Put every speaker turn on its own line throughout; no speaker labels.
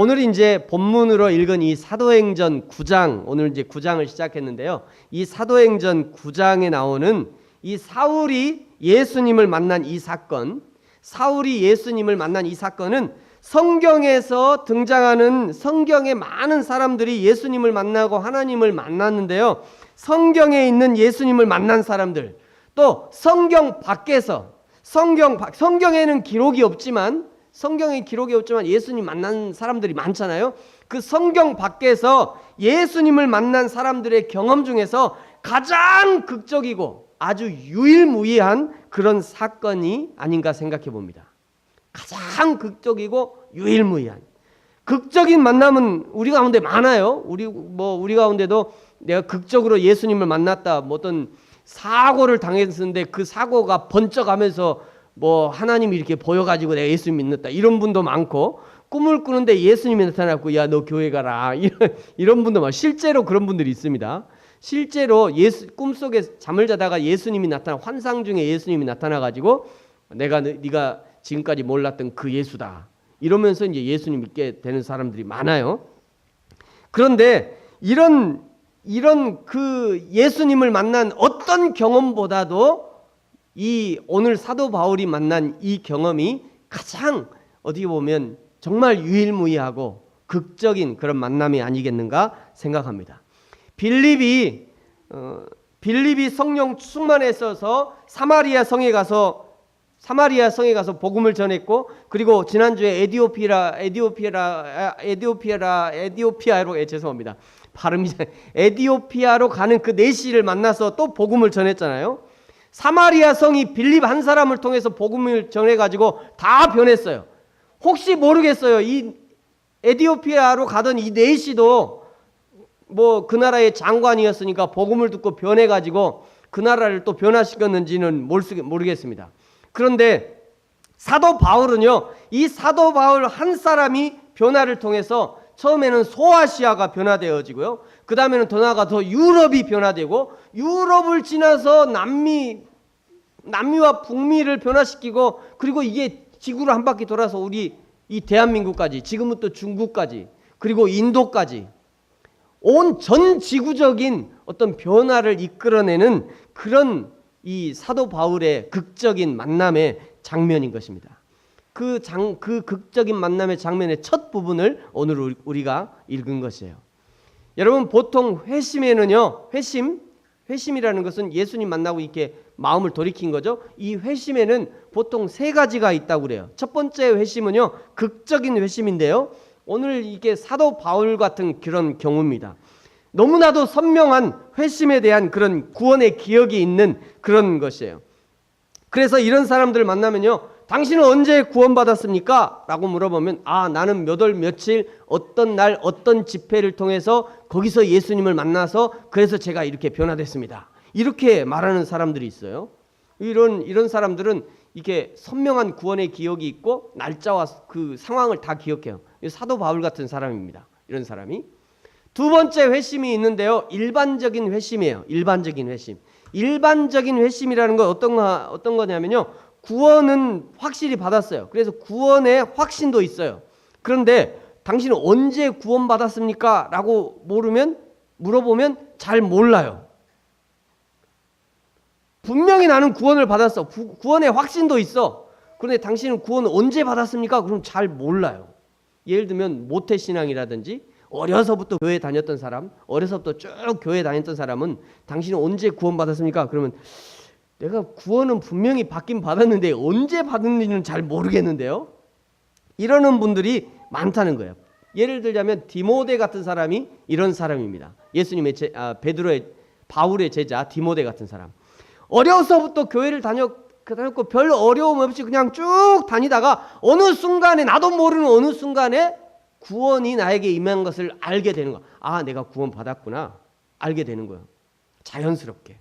오늘 이제 본문으로 읽은 이 사도행전 9장, 오늘 이제 9장을 시작했는데요. 이 사도행전 9장에 나오는 이 사울이 예수님을 만난 이 사건, 사울이 예수님을 만난 이 사건은 성경에서 등장하는 성경의 많은 사람들이 예수님을 만나고 하나님을 만났는데요. 성경에 있는 예수님을 만난 사람들, 또 성경 밖에서 성경에는 기록이 없지만 예수님 만난 사람들이 많잖아요. 그 성경 밖에서 예수님을 만난 사람들의 경험 중에서 가장 극적이고 아주 유일무이한 그런 사건이 아닌가 생각해 봅니다. 가장 극적이고 유일무이한 극적인 만남은 우리 가운데 많아요. 우리 가운데도 내가 극적으로 예수님을 만났다, 뭐 어떤 사고를 당했는데 그 사고가 번쩍하면서 뭐 하나님이 이렇게 보여가지고 내가 예수님 믿는다, 이런 분도 많고, 꿈을 꾸는데 예수님이 나타났고 야 너 교회 가라, 이런 분도 많아요. 실제로 그런 분들이 있습니다. 실제로 꿈속에 잠을 자다가 예수님이 환상 중에 예수님이 나타나가지고 네가 지금까지 몰랐던 그 예수다, 이러면서 이제 예수님 믿게 되는 사람들이 많아요. 그런데 이런 그 예수님을 만난 어떤 경험보다도 이 오늘 사도 바울이 만난 이 경험이 가장 어떻게 보면 정말 유일무이하고 극적인 그런 만남이 아니겠는가 생각합니다. 빌립이 성령 충만에 있어서 사마리아 성에 가서 복음을 전했고, 그리고 지난주에 에디오피아로 가는 그 내시를 만나서 또 복음을 전했잖아요. 사마리아 성이 빌립 한 사람을 통해서 복음을 전해가지고 다 변했어요. 혹시 모르겠어요. 이 에디오피아로 가던 이 내시도 뭐 그 나라의 장관이었으니까 복음을 듣고 변해가지고 그 나라를 또 변화시켰는지는 모르겠습니다. 그런데 사도 바울은요, 이 사도 바울 한 사람이 변화를 통해서 처음에는 소아시아가 변화되어지고요, 그 다음에는 더 나아가서 유럽이 변화되고, 유럽을 지나서 남미와 북미를 변화시키고, 그리고 이게 지구를 한 바퀴 돌아서 우리 이 대한민국까지, 지금은 또 중국까지, 그리고 인도까지 온 전 지구적인 어떤 변화를 이끌어내는 그런 이 사도 바울의 극적인 만남의 장면인 것입니다. 그 극적인 만남의 장면의 첫 부분을 오늘 우리가 읽은 것이에요. 여러분, 보통 회심에는요, 회심이라는 것은 예수님 만나고 이렇게 마음을 돌이킨 거죠. 이 회심에는 보통 세 가지가 있다고 그래요. 첫 번째 회심은요, 극적인 회심인데요, 오늘 이게 사도 바울 같은 그런 경우입니다. 너무나도 선명한 회심에 대한 그런 구원의 기억이 있는 그런 것이에요. 그래서 이런 사람들 만나면요, 당신은 언제 구원받았습니까? 라고 물어보면, 나는 몇 월 며칠 어떤 날 어떤 집회를 통해서 거기서 예수님을 만나서 그래서 제가 이렇게 변화됐습니다, 이렇게 말하는 사람들이 있어요. 이런 사람들은 이렇게 선명한 구원의 기억이 있고 날짜와 그 상황을 다 기억해요. 사도 바울 같은 사람입니다, 이런 사람이. 두 번째 회심이 있는데요, 일반적인 회심이에요. 일반적인 회심이라는 건 어떤 거냐면요, 구원은 확실히 받았어요. 그래서 구원의 확신도 있어요. 그런데 당신은 언제 구원받았습니까? 라고 물어보면 잘 몰라요. 분명히 나는 구원을 받았어. 구원의 확신도 있어. 그런데 당신은 구원을 언제 받았습니까? 그럼 잘 몰라요. 예를 들면 모태신앙이라든지 어려서부터 교회 다녔던 사람, 어려서부터 쭉 교회 다녔던 사람은 당신은 언제 구원받았습니까? 그러면 내가 구원은 분명히 받긴 받았는데 언제 받은지는 잘 모르겠는데요, 이러는 분들이 많다는 거예요. 예를 들자면 디모데 같은 사람이 이런 사람입니다. 예수님의 바울의 제자 디모데 같은 사람. 어려서부터 교회를 다녔고 별 어려움 없이 그냥 쭉 다니다가 어느 순간에, 나도 모르는 어느 순간에 구원이 나에게 임한 것을 알게 되는 거야. 내가 구원 받았구나, 알게 되는 거예요, 자연스럽게.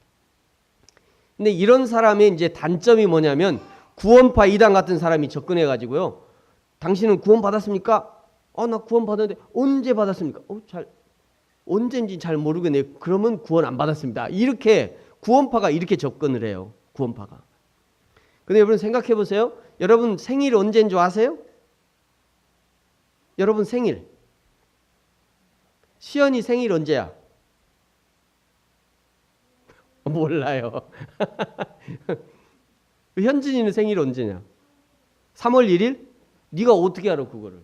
근데 이런 사람의 이제 단점이 뭐냐면, 구원파 이단 같은 사람이 접근해가지고요, 당신은 구원 받았습니까? 나 구원 받았는데 언제 받았습니까? 언제인지 잘 모르겠네요. 그러면 구원 안 받았습니다. 이렇게 구원파가 이렇게 접근을 해요, 구원파가. 근데 여러분 생각해 보세요. 여러분 생일 언제인 줄 아세요? 여러분 생일 시연이 생일 언제야? 몰라요. 현진이는 생일 언제냐? 3월 1일? 네가 어떻게 알아 그거를?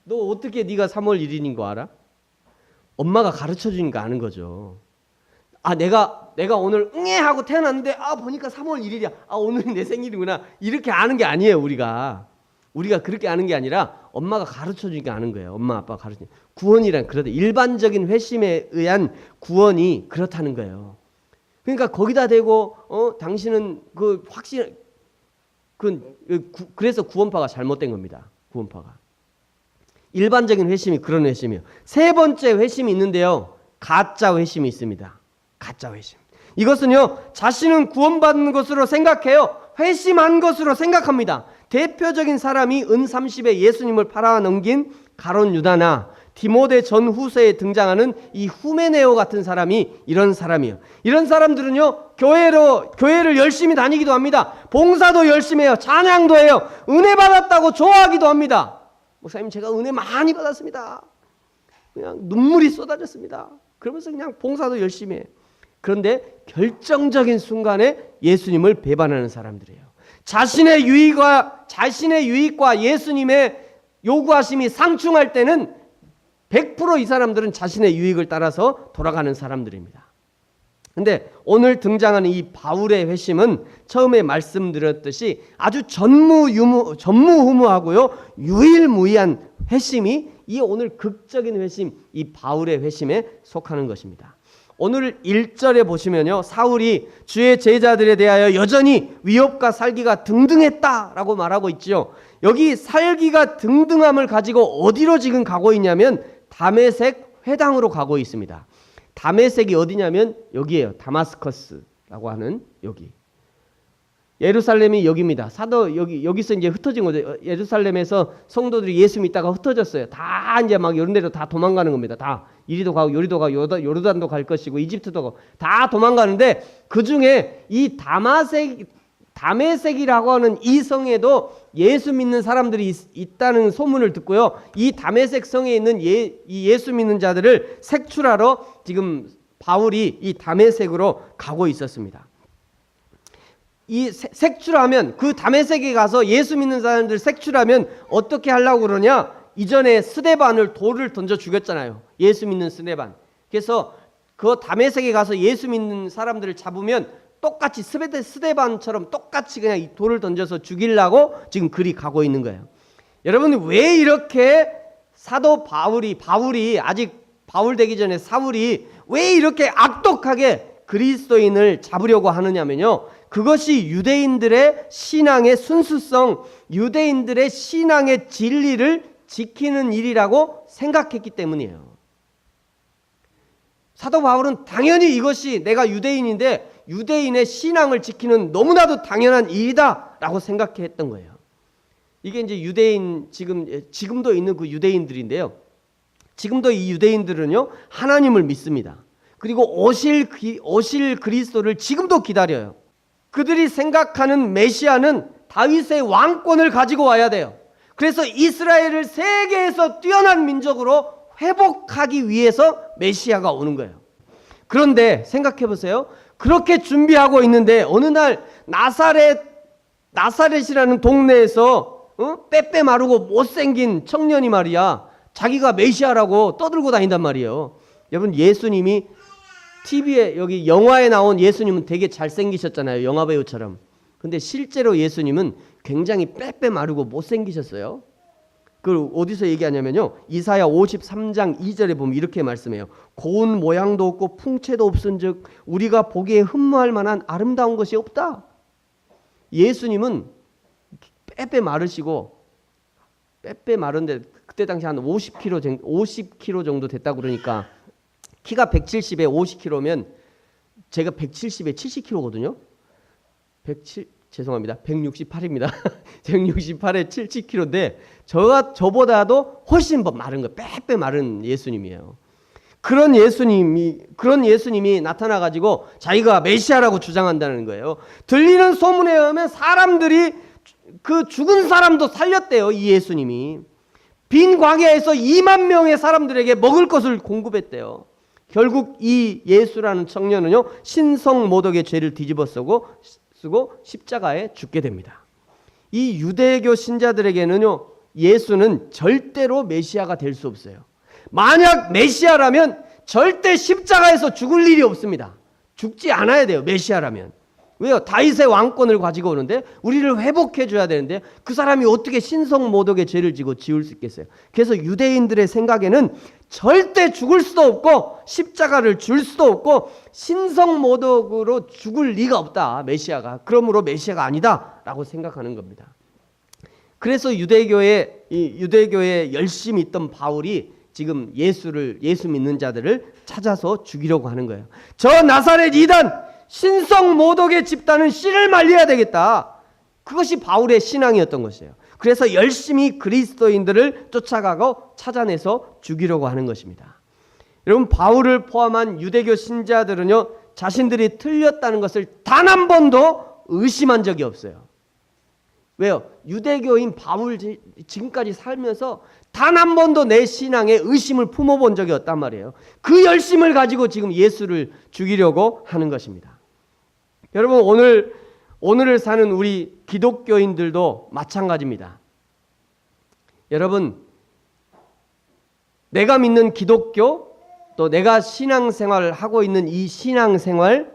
너 어떻게 네가 3월 1일인 거 알아? 엄마가 가르쳐 주니까 아는 거죠. 아, 내가 오늘 응애 하고 태어났는데 보니까 3월 1일이야. 오늘이 내 생일이구나. 이렇게 아는 게 아니에요, 우리가 그렇게 아는 게 아니라 엄마가 가르쳐 주니까 아는 거예요. 엄마 아빠가 가르쳐. 구원이란 그러다 일반적인 회심에 의한 구원이 그렇다는 거예요. 그러니까 거기다 대고 당신은 그 확신 그래서 구원파가 잘못된 겁니다. 구원파가. 일반적인 회심이 그런 회심이에요. 세 번째 회심이 있는데요. 가짜 회심이 있습니다. 가짜 회심. 이것은요, 자신은 구원받는 것으로 생각해요. 회심한 것으로 생각합니다. 대표적인 사람이 은30에 예수님을 팔아넘긴 가룟 유다나 디모데 전후서에 등장하는 이 후메네오 같은 사람이 이런 사람이에요. 이런 사람들은요, 교회를 열심히 다니기도 합니다. 봉사도 열심히 해요. 찬양도 해요. 은혜 받았다고 좋아하기도 합니다. 목사님, 제가 은혜 많이 받았습니다. 그냥 눈물이 쏟아졌습니다. 그러면서 그냥 봉사도 열심히 해요. 그런데 결정적인 순간에 예수님을 배반하는 사람들이에요. 자신의 유익과 예수님의 요구하심이 상충할 때는 100% 이 사람들은 자신의 유익을 따라서 돌아가는 사람들입니다. 근데 오늘 등장하는 이 바울의 회심은 처음에 말씀드렸듯이 아주 전무후무하고요, 유일무이한 회심이 이 오늘 극적인 회심, 이 바울의 회심에 속하는 것입니다. 오늘 1절에 보시면요, 사울이 주의 제자들에 대하여 여전히 위협과 살기가 등등했다라고 말하고 있죠. 여기 살기가 등등함을 가지고 어디로 지금 가고 있냐면 다메섹 회당으로 가고 있습니다. 다메섹이 어디냐면 여기에요. 다마스커스라고 하는 여기. 예루살렘이 여기입니다. 여기서 이제 흩어진 거죠. 예루살렘에서 성도들이 예수 믿다가 흩어졌어요. 다 이제 막 이런 데로 다 도망가는 겁니다. 다 이리도 가고 요리도 가고 요르단도 갈 것이고 이집트도 가고 다 도망가는데 그 중에 이 다메섹이라고 하는 이 성에도 예수 믿는 사람들이 있다는 소문을 듣고요. 이 다메섹 성에 있는 예수 믿는 자들을 색출하러 지금 바울이 이 다메섹으로 가고 있었습니다. 이 색출하면 그 다메섹에 가서 예수 믿는 사람들 색출하면 어떻게 하려고 그러냐? 이전에 스데반을 돌을 던져 죽였잖아요. 예수 믿는 스데반. 그래서 그 다메섹에 가서 예수 믿는 사람들을 잡으면 똑같이 스데반처럼 똑같이 그냥 이 돌을 던져서 죽이려고 지금 그리 가고 있는 거예요. 여러분, 왜 이렇게 사도 바울이 아직 바울 되기 전에 사울이 왜 이렇게 악독하게 그리스도인을 잡으려고 하느냐면요, 그것이 유대인들의 신앙의 순수성, 유대인들의 신앙의 진리를 지키는 일이라고 생각했기 때문이에요. 사도 바울은 당연히 이것이 내가 유대인인데 유대인의 신앙을 지키는 너무나도 당연한 일이다라고 생각했던 거예요. 이게 이제 유대인 지금도 있는 그 유대인들인데요. 지금도 이 유대인들은요, 하나님을 믿습니다. 그리고 오실 그리스도를 지금도 기다려요. 그들이 생각하는 메시아는 다윗의 왕권을 가지고 와야 돼요. 그래서 이스라엘을 세계에서 뛰어난 민족으로 회복하기 위해서 메시아가 오는 거예요. 그런데 생각해 보세요. 그렇게 준비하고 있는데 어느 날 나사렛이라는 동네에서 빼빼 마르고 못생긴 청년이 말이야, 자기가 메시아라고 떠들고 다닌단 말이에요. 여러분, 예수님이 TV에 여기 영화에 나온 예수님은 되게 잘생기셨잖아요. 영화배우처럼. 근데 실제로 예수님은 굉장히 빼빼 마르고 못생기셨어요. 그걸 어디서 얘기하냐면요, 이사야 53장 2절에 보면 이렇게 말씀해요. 고운 모양도 없고 풍채도 없은즉 우리가 보기에 흠모할 만한 아름다운 것이 없다. 예수님은 빼빼 마르시고 빼빼 마른데 그때 당시 한 50kg 정도 됐다고 그러니까 키가 170에 50kg면 제가 170에 70kg거든요. 168입니다. 168에 70kg인데 저보다도 훨씬 마른 거, 빼빼 마른 예수님이에요. 그런 예수님이 나타나 가지고 자기가 메시아라고 주장한다는 거예요. 들리는 소문에 의하면 사람들이 그 죽은 사람도 살렸대요. 이 예수님이 빈 광야에서 2만 명의 사람들에게 먹을 것을 공급했대요. 결국 이 예수라는 청년은요, 신성모독의 죄를 뒤집어 쓰고 십자가에 죽게 됩니다. 이 유대교 신자들에게는요, 예수는 절대로 메시아가 될 수 없어요. 만약 메시아라면 절대 십자가에서 죽을 일이 없습니다. 죽지 않아야 돼요, 메시아라면. 왜요? 다윗의 왕권을 가지고 오는데 우리를 회복해 줘야 되는데 그 사람이 어떻게 신성모독의 죄를 지고 지울 수 있겠어요? 그래서 유대인들의 생각에는 절대 죽을 수도 없고 십자가를 줄 수도 없고 신성모독으로 죽을 리가 없다, 메시아가. 그러므로 메시아가 아니다라고 생각하는 겁니다. 그래서 유대교에 열심히 있던 바울이 지금 예수 믿는 자들을 찾아서 죽이려고 하는 거예요. 저 나사렛 이단 신성모독의 집단은 씨를 말려야 되겠다. 그것이 바울의 신앙이었던 것이에요. 그래서 열심히 그리스도인들을 쫓아가고 찾아내서 죽이려고 하는 것입니다. 여러분, 바울을 포함한 유대교 신자들은요, 자신들이 틀렸다는 것을 단 한 번도 의심한 적이 없어요. 왜요? 유대교인 바울 지금까지 살면서 단 한 번도 내 신앙에 의심을 품어본 적이 없단 말이에요. 그 열심을 가지고 지금 예수를 죽이려고 하는 것입니다. 여러분, 오늘을 사는 우리 기독교인들도 마찬가지입니다. 여러분, 내가 믿는 기독교, 또 내가 신앙생활을 하고 있는 이 신앙생활,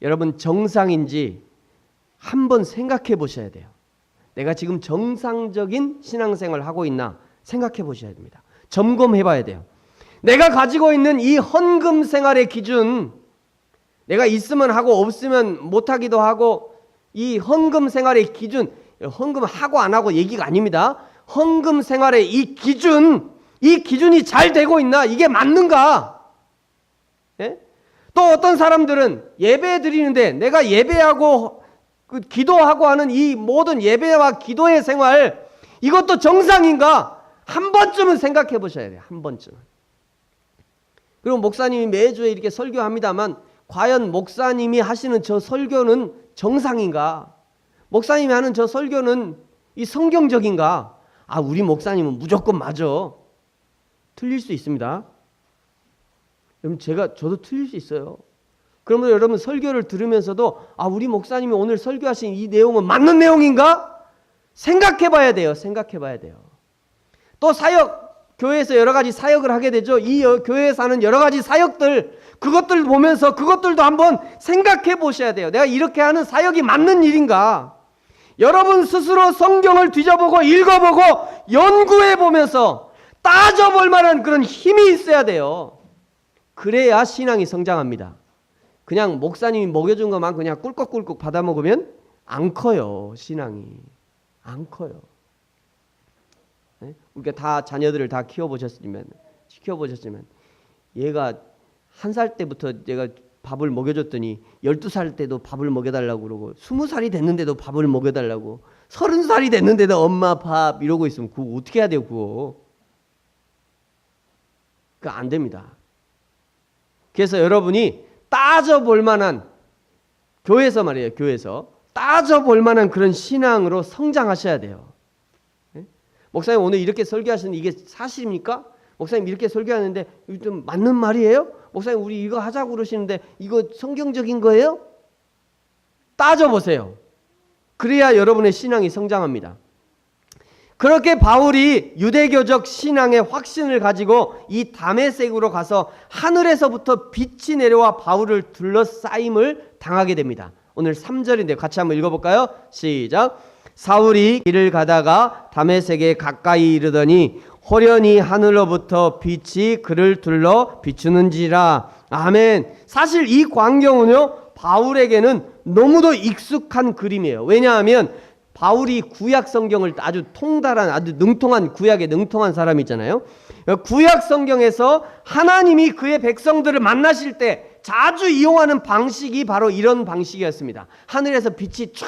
여러분 정상인지 한번 생각해 보셔야 돼요. 내가 지금 정상적인 신앙생활을 하고 있나 생각해 보셔야 됩니다. 점검해 봐야 돼요. 내가 가지고 있는 이 헌금 생활의 기준, 내가 있으면 하고 없으면 못하기도 하고, 이 헌금 생활의 기준, 헌금 하고 안 하고 얘기가 아닙니다. 헌금 생활의 이 기준이 잘 되고 있나? 이게 맞는가? 예? 또 어떤 사람들은 예배 드리는데 내가 예배하고 기도하고 하는 이 모든 예배와 기도의 생활, 이것도 정상인가? 한 번쯤은 생각해 보셔야 돼요. 한 번쯤은. 그리고 목사님이 매주에 이렇게 설교합니다만 과연 목사님이 하시는 저 설교는 정상인가? 목사님이 하는 저 설교는 이 성경적인가? 아, 우리 목사님은 무조건 맞아. 틀릴 수 있습니다. 여러분, 저도 틀릴 수 있어요. 그러면 여러분 설교를 들으면서도 아, 우리 목사님이 오늘 설교하신 이 내용은 맞는 내용인가? 생각해 봐야 돼요. 생각해 봐야 돼요. 또 교회에서 여러 가지 사역을 하게 되죠. 이 교회에서 하는 여러 가지 사역들, 그것들 보면서 그것들도 한번 생각해 보셔야 돼요. 내가 이렇게 하는 사역이 맞는 일인가? 여러분 스스로 성경을 뒤져보고 읽어보고 연구해 보면서 따져볼 만한 그런 힘이 있어야 돼요. 그래야 신앙이 성장합니다. 그냥 목사님이 먹여준 것만 그냥 꿀꺽꿀꺽 받아 먹으면 안 커요. 신앙이 안 커요. 네? 우리가 다 자녀들을 다 키워보셨지만 얘가 1살 때부터 내가 밥을 먹여줬더니 12살 때도 밥을 먹여달라고 그러고 20살이 됐는데도 밥을 먹여달라고 30살이 됐는데도 엄마 밥 이러고 있으면 그거 어떻게 해야 돼요? 그거 안 됩니다. 그래서 여러분이 따져볼 만한, 교회에서 말이에요. 교회에서 따져볼 만한 그런 신앙으로 성장하셔야 돼요. 네? 목사님 오늘 이렇게 설교하시는데 이게 사실입니까? 목사님 이렇게 설교하는데 이거 좀 맞는 말이에요? 목사님 우리 이거 하자고 그러시는데 이거 성경적인 거예요? 따져보세요. 그래야 여러분의 신앙이 성장합니다. 그렇게 바울이 유대교적 신앙의 확신을 가지고 이 다메섹으로 가서 하늘에서부터 빛이 내려와 바울을 둘러싸임을 당하게 됩니다. 오늘 3절인데 같이 한번 읽어볼까요? 시작. 사울이 길을 가다가 다메섹에 가까이 이르더니 호련히 하늘로부터 빛이 그를 둘러 비추는지라. 아멘. 사실 이 광경은요, 바울에게는 너무도 익숙한 그림이에요. 왜냐하면 바울이 구약 성경을 아주 통달한, 아주 능통한, 구약에 능통한 사람이잖아요. 구약 성경에서 하나님이 그의 백성들을 만나실 때 자주 이용하는 방식이 바로 이런 방식이었습니다. 하늘에서 빛이 쫙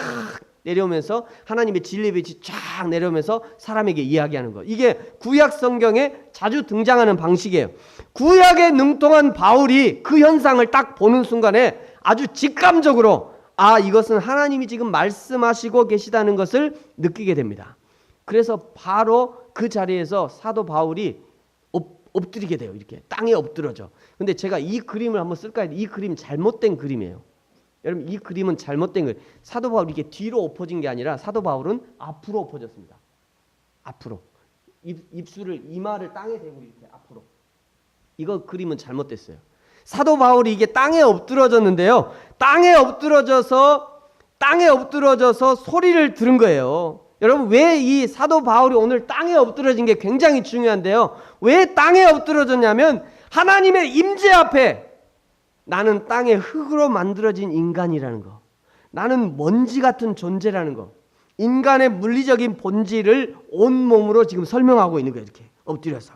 내려오면서 하나님의 진리의 빛이 쫙 내려오면서 사람에게 이야기하는 것. 이게 구약 성경에 자주 등장하는 방식이에요. 구약에 능통한 바울이 그 현상을 딱 보는 순간에 아주 직감적으로 아, 이것은 하나님이 지금 말씀하시고 계시다는 것을 느끼게 됩니다. 그래서 바로 그 자리에서 사도 바울이 엎드리게 돼요. 이렇게 땅에 엎드러져. 근데 제가 이 그림을 한번 쓸까 했는데 이 그림 잘못된 그림이에요. 여러분 이 그림은 잘못된 거예요. 사도 바울이 이렇게 뒤로 엎어진 게 아니라 사도 바울은 앞으로 엎어졌습니다. 앞으로. 입술을 이마를 땅에 대고 이렇게 앞으로. 이거 그림은 잘못됐어요. 사도 바울이 이게 땅에 엎드러졌는데요. 땅에 엎드러져서 소리를 들은 거예요. 여러분 왜 이 사도 바울이 오늘 땅에 엎드러진 게 굉장히 중요한데요. 왜 땅에 엎드러졌냐면 하나님의 임재 앞에 나는 땅의 흙으로 만들어진 인간이라는 거. 나는 먼지 같은 존재라는 거. 인간의 물리적인 본질을 온몸으로 지금 설명하고 있는 거예요. 이렇게 엎드려서.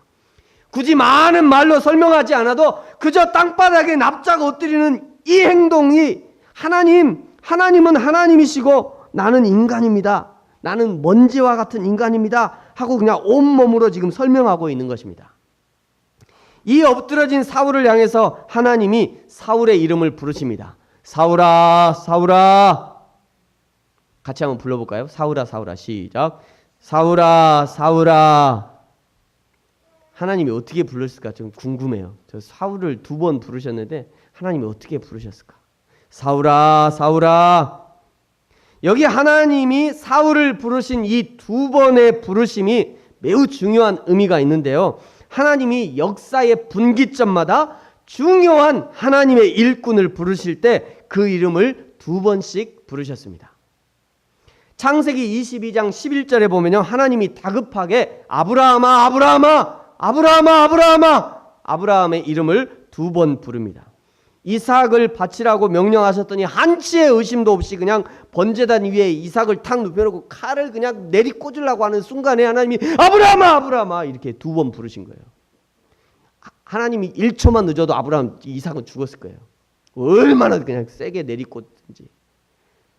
굳이 많은 말로 설명하지 않아도 그저 땅바닥에 납작 엎드리는 이 행동이 하나님은 하나님이시고 나는 인간입니다. 나는 먼지와 같은 인간입니다. 하고 그냥 온몸으로 지금 설명하고 있는 것입니다. 이 엎드러진 사울을 향해서 하나님이 사울의 이름을 부르십니다. 사울아, 사울아. 같이 한번 불러볼까요? 사울아, 사울아. 시작. 사울아, 사울아. 하나님이 어떻게 불렀을까 좀 궁금해요. 저 사울을 2번 부르셨는데 하나님이 어떻게 부르셨을까? 사울아, 사울아. 여기 하나님이 사울을 부르신 이 2번의 부르심이 매우 중요한 의미가 있는데요. 하나님이 역사의 분기점마다 중요한 하나님의 일꾼을 부르실 때 그 이름을 2번씩 부르셨습니다. 창세기 22장 11절에 보면요. 하나님이 다급하게 아브라함아, 아브라함아, 아브라함아, 아브라함아, 아브라함의 이름을 2번 부릅니다. 이삭을 바치라고 명령하셨더니 한치의 의심도 없이 그냥 번제단 위에 이삭을 탁 눕혀놓고 칼을 그냥 내리꽂으려고 하는 순간에 하나님이 아브라함아, 아브라함아 이렇게 2번 부르신 거예요. 하나님이 1초만 늦어도 아브라함, 이삭은 죽었을 거예요. 얼마나 그냥 세게 내리꽂든지.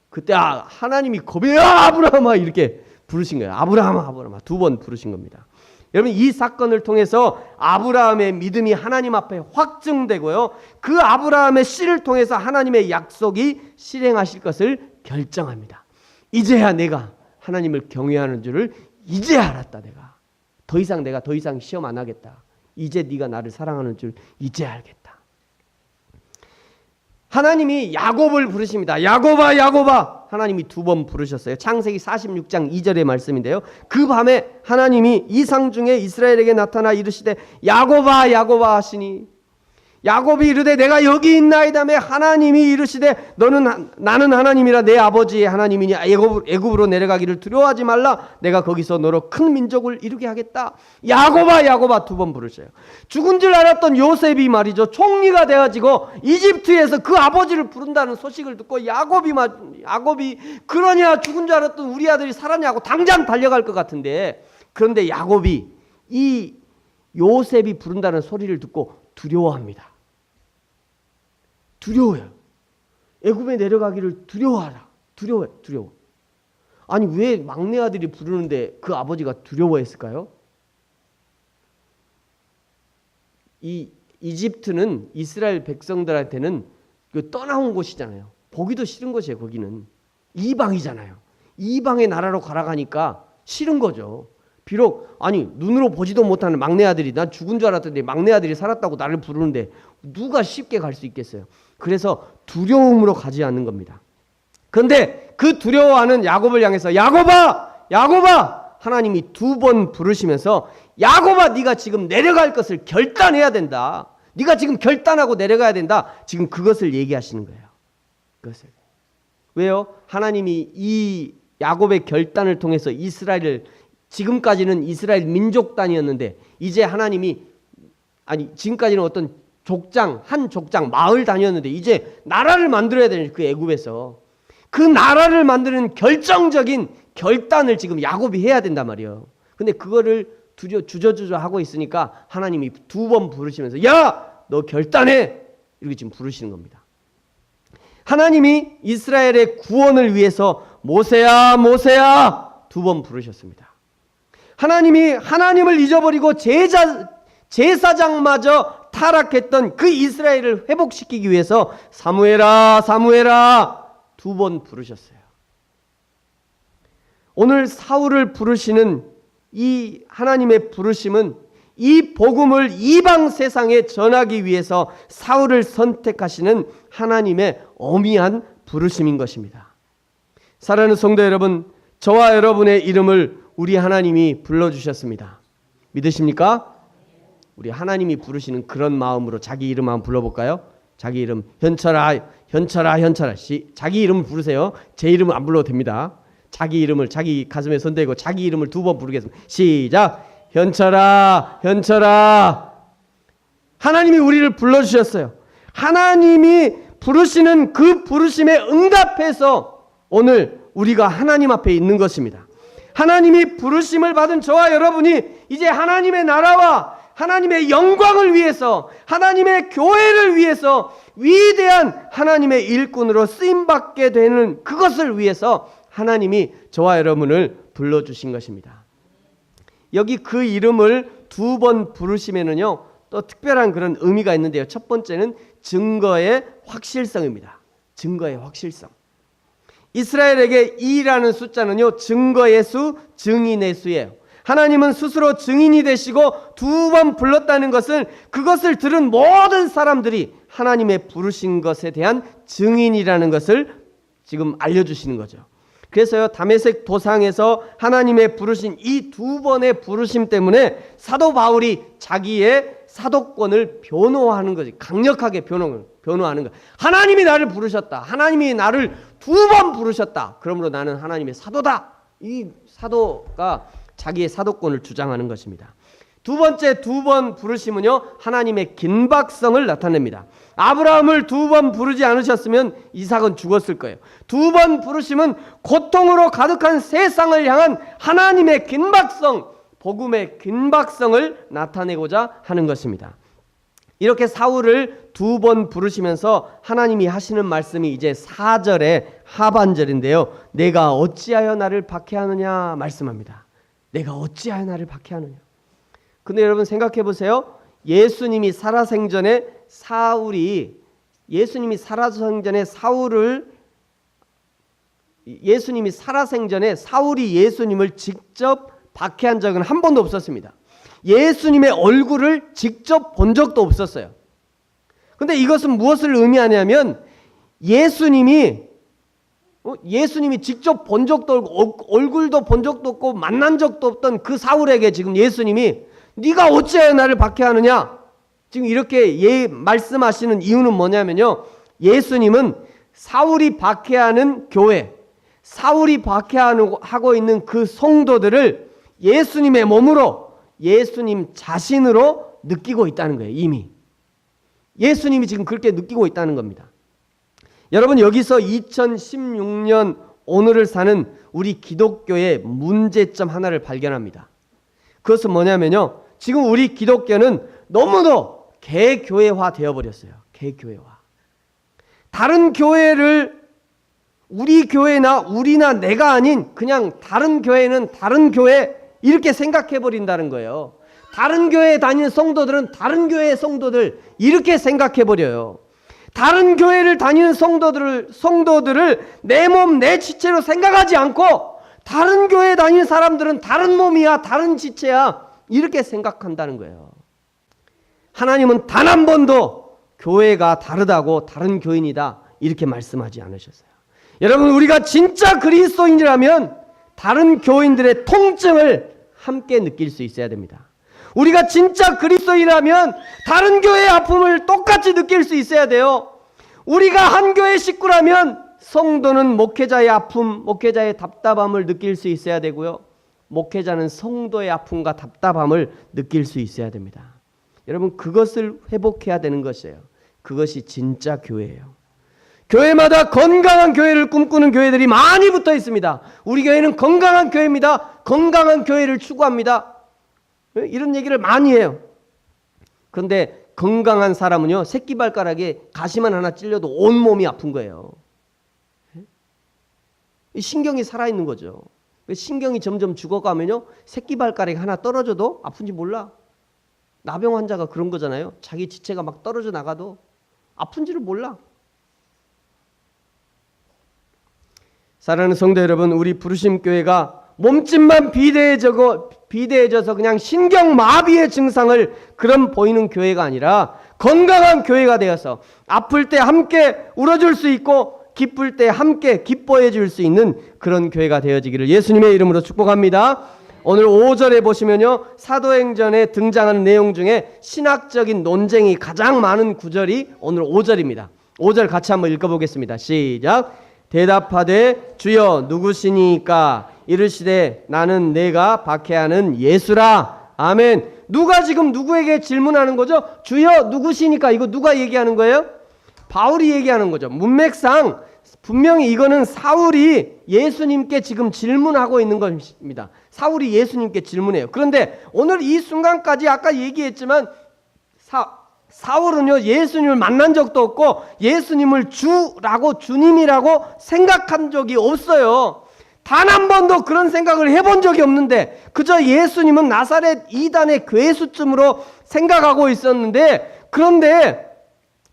그때 하나님이 겁이 아브라함아 이렇게 부르신 거예요. 아브라함아, 아브라함아 2번 부르신 겁니다. 여러분 이 사건을 통해서 아브라함의 믿음이 하나님 앞에 확증되고요. 그 아브라함의 씨를 통해서 하나님의 약속이 실행하실 것을 결정합니다. 이제야 내가 하나님을 경외하는 줄을 이제 알았다. 내가 더 이상 시험 안 하겠다. 이제 네가 나를 사랑하는 줄 이제 알겠다. 하나님이 야곱을 부르십니다. 야곱아, 야곱아. 하나님이 2번 부르셨어요. 창세기 46장 2절의 말씀인데요. 그 밤에 하나님이 이상 중에 이스라엘에게 나타나 이르시되 야곱아, 야곱아 하시니 야곱이 이르되 내가 여기 있나이다며 하나님이 이르시되 나는 하나님이라 내 아버지의 하나님이니 애굽으로 내려가기를 두려워하지 말라. 내가 거기서 너로 큰 민족을 이루게 하겠다. 야곱아, 야곱아 2번 부르셔요. 죽은 줄 알았던 요셉이 말이죠. 총리가 되어지고 이집트에서 그 아버지를 부른다는 소식을 듣고 야곱이 그러냐 죽은 줄 알았던 우리 아들이 살았냐고 당장 달려갈 것 같은데, 그런데 야곱이 이 요셉이 부른다는 소리를 듣고 두려워합니다. 두려워요. 애굽에 내려가기를 두려워하라. 두려워. 아니 왜 막내 아들이 부르는데 그 아버지가 두려워했을까요? 이 이집트는 이스라엘 백성들한테는 그 떠나온 곳이잖아요. 보기도 싫은 곳이에요. 거기는 이방이잖아요. 이방의 나라로 가라가니까 싫은 거죠. 비록 눈으로 보지도 못하는 막내 아들이, 난 죽은 줄 알았더니 막내 아들이 살았다고 나를 부르는데 누가 쉽게 갈 수 있겠어요. 그래서 두려움으로 가지 않는 겁니다. 그런데 그 두려워하는 야곱을 향해서 야곱아, 야곱아 하나님이 2번 부르시면서 야곱아 네가 지금 내려갈 것을 결단해야 된다. 네가 지금 결단하고 내려가야 된다. 지금 그것을 얘기하시는 거예요. 그것을. 왜요? 하나님이 이 야곱의 결단을 통해서 지금까지는 이스라엘 민족단이었는데 이제 하나님이 지금까지는 어떤 한 족장 마을 단위였는데 이제 나라를 만들어야 되는 그 애굽에서 그 나라를 만드는 결정적인 결단을 지금 야곱이 해야 된단 말이에요. 근데 그거를 주저주저 하고 있으니까 하나님이 2번 부르시면서 야, 너 결단해! 이렇게 지금 부르시는 겁니다. 하나님이 이스라엘의 구원을 위해서 모세야, 모세야 2번 부르셨습니다. 하나님을 잊어버리고 제사장마저 타락했던 그 이스라엘을 회복시키기 위해서 사무엘아, 사무엘아 2번 부르셨어요. 오늘 사울을 부르시는 이 하나님의 부르심은 이 복음을 이방 세상에 전하기 위해서 사울을 선택하시는 하나님의 어미한 부르심인 것입니다. 사랑하는 성도 여러분, 저와 여러분의 이름을 우리 하나님이 불러주셨습니다. 믿으십니까? 우리 하나님이 부르시는 그런 마음으로 자기 이름 한번 불러볼까요? 자기 이름 현철아, 현철아, 현철아. 자기 이름을 부르세요. 제 이름은 안 불러도 됩니다. 자기 이름을 자기 가슴에 손대고 자기 이름을 2번 부르겠습니다. 시작. 현철아, 현철아. 하나님이 우리를 불러주셨어요. 하나님이 부르시는 그 부르심에 응답해서 오늘 우리가 하나님 앞에 있는 것입니다. 하나님이 부르심을 받은 저와 여러분이 이제 하나님의 나라와 하나님의 영광을 위해서, 하나님의 교회를 위해서 위대한 하나님의 일꾼으로 쓰임받게 되는 그것을 위해서 하나님이 저와 여러분을 불러주신 것입니다. 여기 그 이름을 2번 부르시면은요, 또 특별한 그런 의미가 있는데요. 첫 번째는 증거의 확실성입니다. 증거의 확실성. 이스라엘에게 2라는 숫자는요, 증거의 수, 증인의 수예요. 하나님은 스스로 증인이 되시고 2번 불렀다는 것은 그것을 들은 모든 사람들이 하나님의 부르신 것에 대한 증인이라는 것을 지금 알려주시는 거죠. 그래서요, 다메섹 도상에서 하나님의 부르신 이 2번의 부르심 때문에 사도 바울이 자기의 사도권을 변호하는 거지. 강력하게 변호하는 거. 하나님이 나를 부르셨다. 하나님이 나를 2번 부르셨다. 그러므로 나는 하나님의 사도다. 이 사도가 자기의 사도권을 주장하는 것입니다. 2번 부르심은요, 하나님의 긴박성을 나타냅니다. 아브라함을 2번 부르지 않으셨으면 이삭은 죽었을 거예요. 2번 부르심은 고통으로 가득한 세상을 향한 하나님의 긴박성, 복음의 긴박성을 나타내고자 하는 것입니다. 이렇게 사울을 2번 부르시면서 하나님이 하시는 말씀이 이제 4절의 하반절인데요. 내가 어찌하여 나를 박해하느냐 말씀합니다. 내가 어찌하여 나를 박해하느냐. 근데 여러분 생각해 보세요. 예수님이 살아생전에 사울이 사울이 예수님을 직접 박해한 적은 한 번도 없었습니다. 예수님의 얼굴을 직접 본 적도 없었어요. 근데 이것은 무엇을 의미하냐면 예수님이 직접 본 적도 없고 얼굴도 본 적도 없고 만난 적도 없던 그 사울에게 지금 예수님이 네가 어찌하여 나를 박해하느냐? 지금 이렇게 말씀하시는 이유는 뭐냐면요. 예수님은 사울이 박해하는 교회, 사울이 박해하고 있는 그 성도들을 예수님의 몸으로, 예수님 자신으로 느끼고 있다는 거예요. 이미. 예수님이 지금 그렇게 느끼고 있다는 겁니다. 여러분, 여기서 2016년 오늘을 사는 우리 기독교의 문제점 하나를 발견합니다. 그것은 뭐냐면요. 지금 우리 기독교는 너무도 개교회화 되어버렸어요. 개교회화. 다른 교회를 우리 교회나 우리나 내가 아닌 그냥 다른 교회는 다른 교회 이렇게 생각해버린다는 거예요. 다른 교회에 다니는 성도들은 다른 교회의 성도들 이렇게 생각해버려요. 다른 교회를 다니는 성도들을 내 몸, 내 지체로 생각하지 않고 다른 교회에 다니는 사람들은 다른 몸이야, 다른 지체야 이렇게 생각한다는 거예요. 하나님은 단 한 번도 교회가 다르다고 다른 교인이다 이렇게 말씀하지 않으셨어요. 여러분, 우리가 진짜 그리스도인이라면 다른 교인들의 통증을 함께 느낄 수 있어야 됩니다. 우리가 진짜 그리스도인이라면 다른 교회의 아픔을 똑같이 느낄 수 있어야 돼요. 우리가 한 교회 식구라면 성도는 목회자의 아픔, 목회자의 답답함을 느낄 수 있어야 되고요. 목회자는 성도의 아픔과 답답함을 느낄 수 있어야 됩니다. 여러분, 그것을 회복해야 되는 것이에요. 그것이 진짜 교회예요. 교회마다 건강한 교회를 꿈꾸는 교회들이 많이 붙어 있습니다. 우리 교회는 건강한 교회입니다. 건강한 교회를 추구합니다. 이런 얘기를 많이 해요. 그런데 건강한 사람은요, 새끼발가락에 가시만 하나 찔려도 온몸이 아픈 거예요. 신경이 살아있는 거죠. 신경이 점점 죽어가면요, 새끼발가락이 하나 떨어져도 아픈지 몰라. 나병 환자가 그런 거잖아요. 자기 지체가 막 떨어져 나가도 아픈지를 몰라. 사랑하는 성도 여러분, 우리 부르심 교회가 몸집만 비대해져서 그냥 신경마비의 증상을 그런 보이는 교회가 아니라 건강한 교회가 되어서 아플 때 함께 울어줄 수 있고 기쁠 때 함께 기뻐해 줄 수 있는 그런 교회가 되어지기를 예수님의 이름으로 축복합니다. 오늘 5절에 보시면요, 사도행전에 등장하는 내용 중에 신학적인 논쟁이 가장 많은 구절이 오늘 5절입니다. 5절 같이 한번 읽어보겠습니다. 시작. 대답하되 주여 누구시니까? 이르시되 나는 내가 박해하는 예수라. 아멘. 누가 지금 누구에게 질문하는 거죠? 주여 누구시니까? 이거 누가 얘기하는 거예요? 바울이 얘기하는 거죠. 문맥상 분명히 이거는 사울이 예수님께 지금 질문하고 있는 것입니다. 사울이 예수님께 질문해요. 그런데 오늘 이 순간까지 아까 얘기했지만 사울은요, 예수님을 만난 적도 없고 예수님을 주라고, 주님이라고 생각한 적이 없어요. 단 한 번도 그런 생각을 해본 적이 없는데 그저 예수님은 나사렛 이단의 괴수쯤으로 생각하고 있었는데, 그런데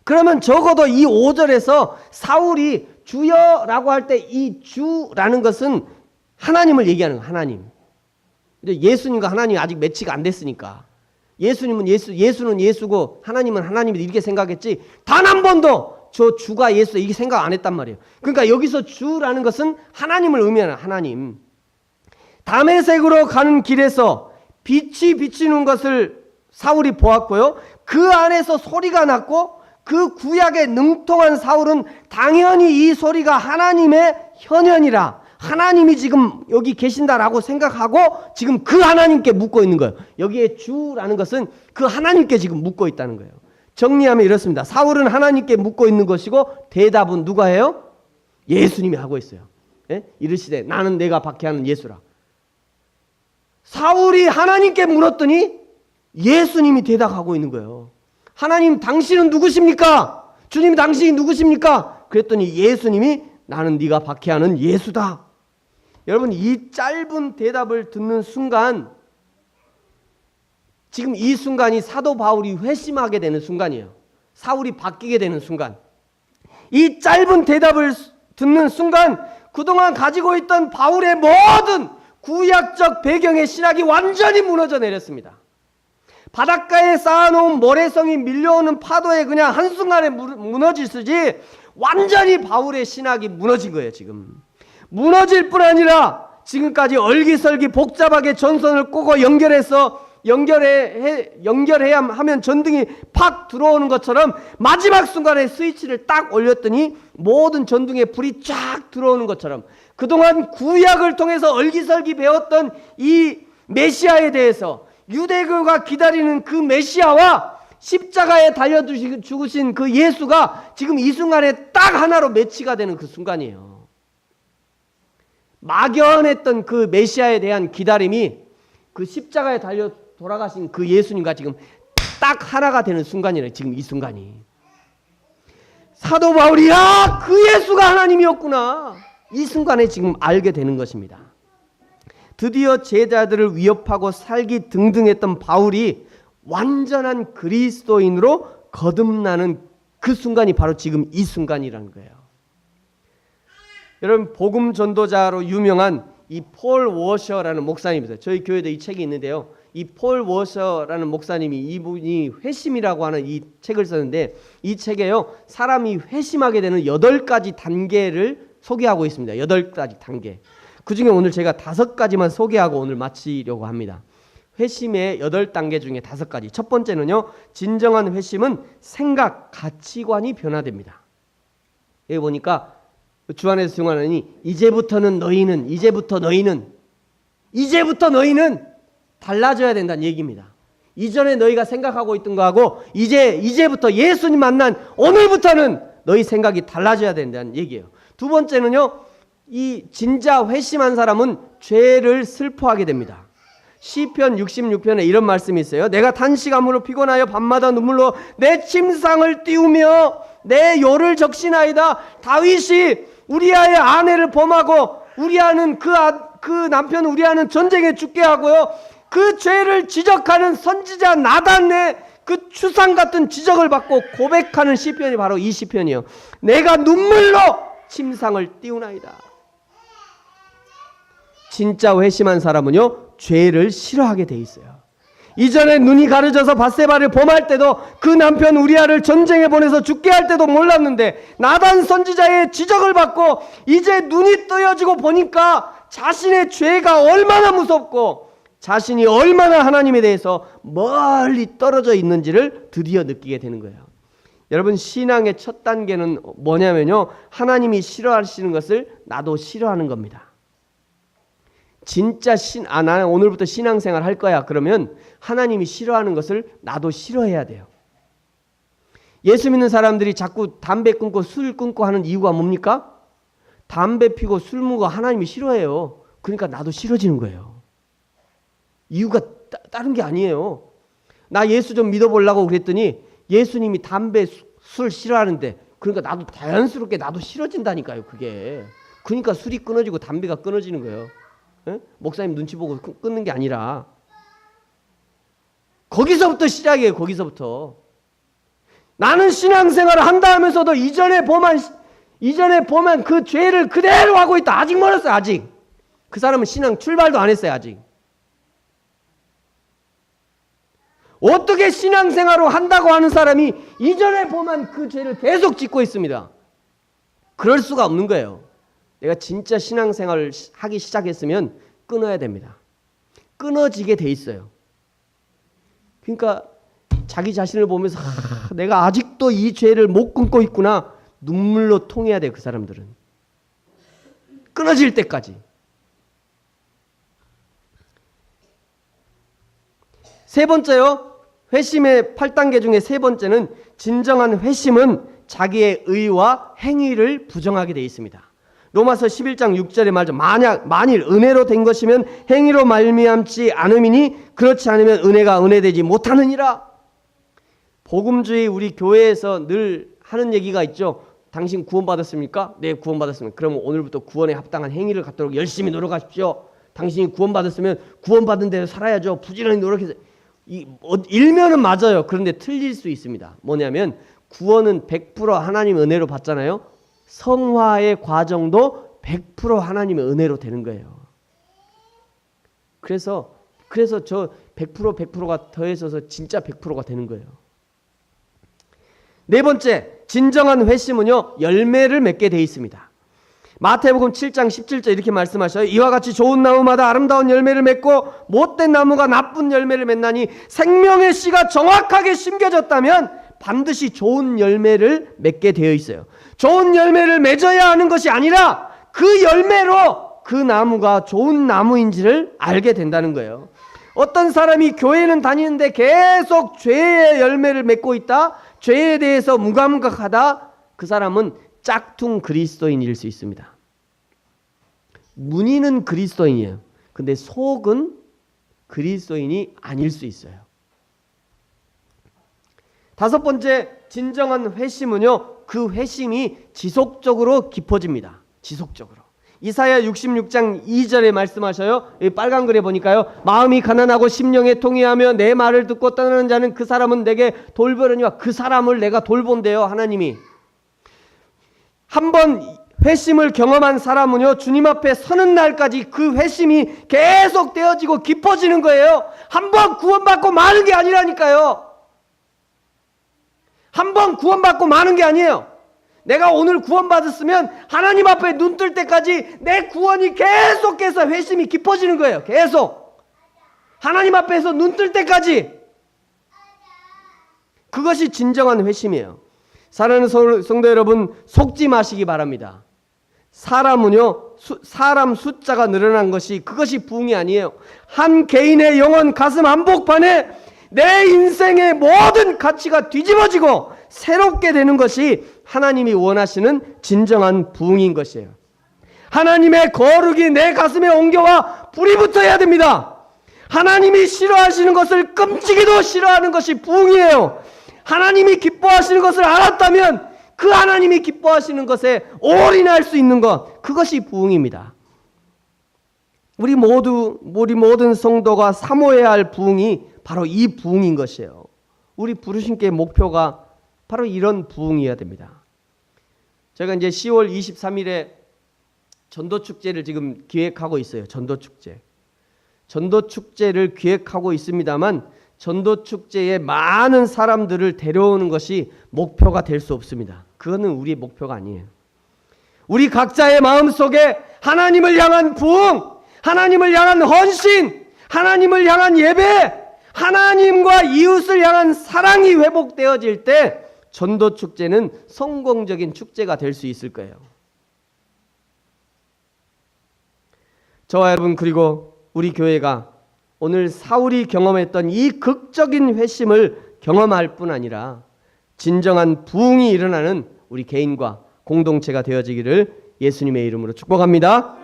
그러면 적어도 이 5절에서 사울이 주여라고 할 때 이 주라는 것은 하나님을 얘기하는 거예요. 하나님. 예수님과 하나님이 아직 매치가 안 됐으니까 예수님은 예수는 예수고 하나님은 하나님이다 이렇게 생각했지 단 한 번도 저 주가 예수 이게 생각 안 했단 말이에요. 그러니까 여기서 주라는 것은 하나님을 의미하는 하나님. 다메섹으로 가는 길에서 빛이 비치는 것을 사울이 보았고요. 그 안에서 소리가 났고 그 구약에 능통한 사울은 당연히 이 소리가 하나님의 현현이라, 하나님이 지금 여기 계신다라고 생각하고 지금 그 하나님께 묻고 있는 거예요. 여기에 주라는 것은 그 하나님께 지금 묻고 있다는 거예요. 정리하면 이렇습니다. 사울은 하나님께 묻고 있는 것이고 대답은 누가 해요? 예수님이 하고 있어요. 예? 이르시되 나는 내가 박해하는 예수라. 사울이 하나님께 물었더니 예수님이 대답하고 있는 거예요. 하나님 당신은 누구십니까? 주님 당신이 누구십니까? 그랬더니 예수님이 나는 네가 박해하는 예수다. 여러분 이 짧은 대답을 듣는 순간, 지금 이 순간이 사도 바울이 회심하게 되는 순간이에요. 사울이 바뀌게 되는 순간. 이 짧은 대답을 듣는 순간 그동안 가지고 있던 바울의 모든 구약적 배경의 신학이 완전히 무너져 내렸습니다. 바닷가에 쌓아놓은 모래성이 밀려오는 파도에 그냥 한순간에 무너지듯이 완전히 바울의 신학이 무너진 거예요. 지금 무너질 뿐 아니라 지금까지 얼기설기 복잡하게 전선을 꼬고 연결해야 하면 전등이 팍 들어오는 것처럼 마지막 순간에 스위치를 딱 올렸더니 모든 전등에 불이 쫙 들어오는 것처럼 그동안 구약을 통해서 얼기설기 배웠던 이 메시아에 대해서, 유대교가 기다리는 그 메시아와 십자가에 달려 죽으신 그 예수가 지금 이 순간에 딱 하나로 매치가 되는 그 순간이에요. 막연했던 그 메시아에 대한 기다림이 그 십자가에 달려 돌아가신 그 예수님과 지금 딱 하나가 되는 순간이래요. 지금 이 순간이. 사도 바울이 그 예수가 하나님이었구나. 이 순간에 지금 알게 되는 것입니다. 드디어 제자들을 위협하고 살기 등등했던 바울이 완전한 그리스도인으로 거듭나는 그 순간이 바로 지금 이 순간이라는 거예요. 여러분 복음 전도자로 유명한 이 폴 워셔라는 목사님이세요. 저희 교회도 이 책이 있는데요. 이 폴 워셔라는 목사님이, 이분이 회심이라고 하는 이 책을 썼는데 이 책에요 사람이 회심하게 되는 8가지 단계를 소개하고 있습니다. 8가지 단계. 그 중에 오늘 제가 5가지만 소개하고 오늘 마치려고 합니다. 회심의 8단계 중에 5가지. 첫 번째는요, 진정한 회심은 생각, 가치관이 변화됩니다. 여기 보니까 주 안에서 증언하니 이제부터 너희는 달라져야 된다는 얘기입니다. 이전에 너희가 생각하고 있던 거하고 이제부터 예수님 만난 오늘부터는 너희 생각이 달라져야 된다는 얘기예요. 두 번째는요, 이 진짜 회심한 사람은 죄를 슬퍼하게 됩니다. 시편 66편에 이런 말씀이 있어요. 내가 단시간으로 피곤하여 밤마다 눈물로 내 침상을 띄우며 내 요를 적시나이다. 다윗이 우리아의 아내를 범하고 우리아는 그 남편 우리아는 전쟁에 죽게 하고요, 그 죄를 지적하는 선지자 나단의 그 추상 같은 지적을 받고 고백하는 시편이 바로 이 시편이에요. 내가 눈물로 침상을 띄우나이다. 진짜 회심한 사람은요, 죄를 싫어하게 돼 있어요. 이전에 눈이 가려져서 밧세바를 범할 때도 그 남편 우리아를 전쟁에 보내서 죽게 할 때도 몰랐는데 나단 선지자의 지적을 받고 이제 눈이 뜨여지고 보니까 자신의 죄가 얼마나 무섭고 자신이 얼마나 하나님에 대해서 멀리 떨어져 있는지를 드디어 느끼게 되는 거예요. 여러분, 신앙의 첫 단계는 뭐냐면요, 하나님이 싫어하시는 것을 나도 싫어하는 겁니다. 진짜 나는 오늘부터 신앙생활 할 거야. 그러면 하나님이 싫어하는 것을 나도 싫어해야 돼요. 예수 믿는 사람들이 자꾸 담배 끊고 술 끊고 하는 이유가 뭡니까? 담배 피고 술 먹고 하나님이 싫어해요. 그러니까 나도 싫어지는 거예요. 이유가 다른 게 아니에요. 나 예수 좀 믿어보려고 그랬더니 예수님이 담배 술 싫어하는데, 그러니까 나도 자연스럽게 나도 싫어진다니까요. 그게. 그러니까 술이 끊어지고 담배가 끊어지는 거예요. 에? 목사님 눈치 보고 끊는 게 아니라 거기서부터 시작이에요. 거기서부터. 나는 신앙생활을 한다 하면서도 이전에 보면 그 죄를 그대로 하고 있다. 아직 멀었어요. 아직. 그 사람은 신앙 출발도 안 했어요. 아직. 어떻게 신앙생활을 한다고 하는 사람이 이전에 보면 그 죄를 계속 짓고 있습니다. 그럴 수가 없는 거예요. 내가 진짜 신앙생활을 하기 시작했으면 끊어야 됩니다. 끊어지게 돼 있어요. 그러니까 자기 자신을 보면서 내가 아직도 이 죄를 못 끊고 있구나. 눈물로 통해야 돼요. 그 사람들은. 끊어질 때까지. 세 번째요. 회심의 8단계 중에 세 번째는 진정한 회심은 자기의 의와 행위를 부정하게 되어 있습니다. 로마서 11장 6절에 말하죠. 만일 은혜로 된 것이면 행위로 말미암지 않음이니 그렇지 않으면 은혜가 은혜되지 못하느니라. 복음주의 우리 교회에서 늘 하는 얘기가 있죠. 당신 구원받았습니까? 네, 구원받았습니다. 그러면 오늘부터 구원에 합당한 행위를 갖도록 열심히 노력하십시오. 당신이 구원받았으면 구원받은 대로 살아야죠. 부지런히 노력해서. 일면은 맞아요. 그런데 틀릴 수 있습니다. 뭐냐면 구원은 100% 하나님의 은혜로 받잖아요. 성화의 과정도 100% 하나님의 은혜로 되는 거예요. 그래서 저 100%가 더해져서 진짜 100%가 되는 거예요. 네 번째, 진정한 회심은요, 열매를 맺게 돼 있습니다. 마태복음 7장 17절 이렇게 말씀하셔요. 이와 같이 좋은 나무마다 아름다운 열매를 맺고 못된 나무가 나쁜 열매를 맺나니 생명의 씨가 정확하게 심겨졌다면 반드시 좋은 열매를 맺게 되어 있어요. 좋은 열매를 맺어야 하는 것이 아니라 그 열매로 그 나무가 좋은 나무인지를 알게 된다는 거예요. 어떤 사람이 교회는 다니는데 계속 죄의 열매를 맺고 있다, 죄에 대해서 무감각하다, 그 사람은 짝퉁 그리스도인일 수 있습니다. 문의는 그리스도인이에요. 근데 속은 그리스도인이 아닐 수 있어요. 다섯 번째, 진정한 회심은요, 그 회심이 지속적으로 깊어집니다. 지속적으로. 이사야 66장 2절에 말씀하셔요. 이 빨간 글에 보니까요. 마음이 가난하고 심령에 통회하며 내 말을 듣고 떠나는 자는 그 사람은 내게 돌보려니와. 그 사람을 내가 돌본대요. 하나님이. 한번 회심을 경험한 사람은요, 주님 앞에 서는 날까지 그 회심이 계속 되어지고 깊어지는 거예요. 한번 구원받고 마는 게 아니라니까요. 한번 구원받고 마는 게 아니에요. 내가 오늘 구원받았으면 하나님 앞에 눈 뜰 때까지 내 구원이 계속해서 회심이 깊어지는 거예요. 계속. 하나님 앞에서 눈 뜰 때까지. 그것이 진정한 회심이에요. 사랑하는 성도 여러분, 속지 마시기 바랍니다. 사람은요, 사람 숫자가 늘어난 것이, 그것이 부흥이 아니에요. 한 개인의 영혼 가슴 한복판에 내 인생의 모든 가치가 뒤집어지고 새롭게 되는 것이 하나님이 원하시는 진정한 부흥인 것이에요. 하나님의 거룩이 내 가슴에 옮겨와 불이 붙어야 됩니다. 하나님이 싫어하시는 것을 끔찍이도 싫어하는 것이 부흥이에요. 하나님이 기뻐하시는 것을 알았다면 그 하나님이 기뻐하시는 것에 올인할 수 있는 것, 그것이 부흥입니다. 우리 모든 성도가 사모해야 할 부흥이 바로 이 부흥인 것이에요. 우리 부르신 께 목표가 바로 이런 부흥이어야 됩니다. 제가 이제 10월 23일에 전도 축제를 지금 기획하고 있어요. 전도 축제. 전도 축제를 기획하고 있습니다만 전도 축제에 많은 사람들을 데려오는 것이 목표가 될 수 없습니다. 그거는 우리의 목표가 아니에요. 우리 각자의 마음속에 하나님을 향한 부흥, 하나님을 향한 헌신, 하나님을 향한 예배, 하나님과 이웃을 향한 사랑이 회복되어질 때 전도 축제는 성공적인 축제가 될 수 있을 거예요. 저와 여러분, 그리고 우리 교회가 오늘 사울이 경험했던 이 극적인 회심을 경험할 뿐 아니라 진정한 부흥이 일어나는 우리 개인과 공동체가 되어지기를 예수님의 이름으로 축복합니다.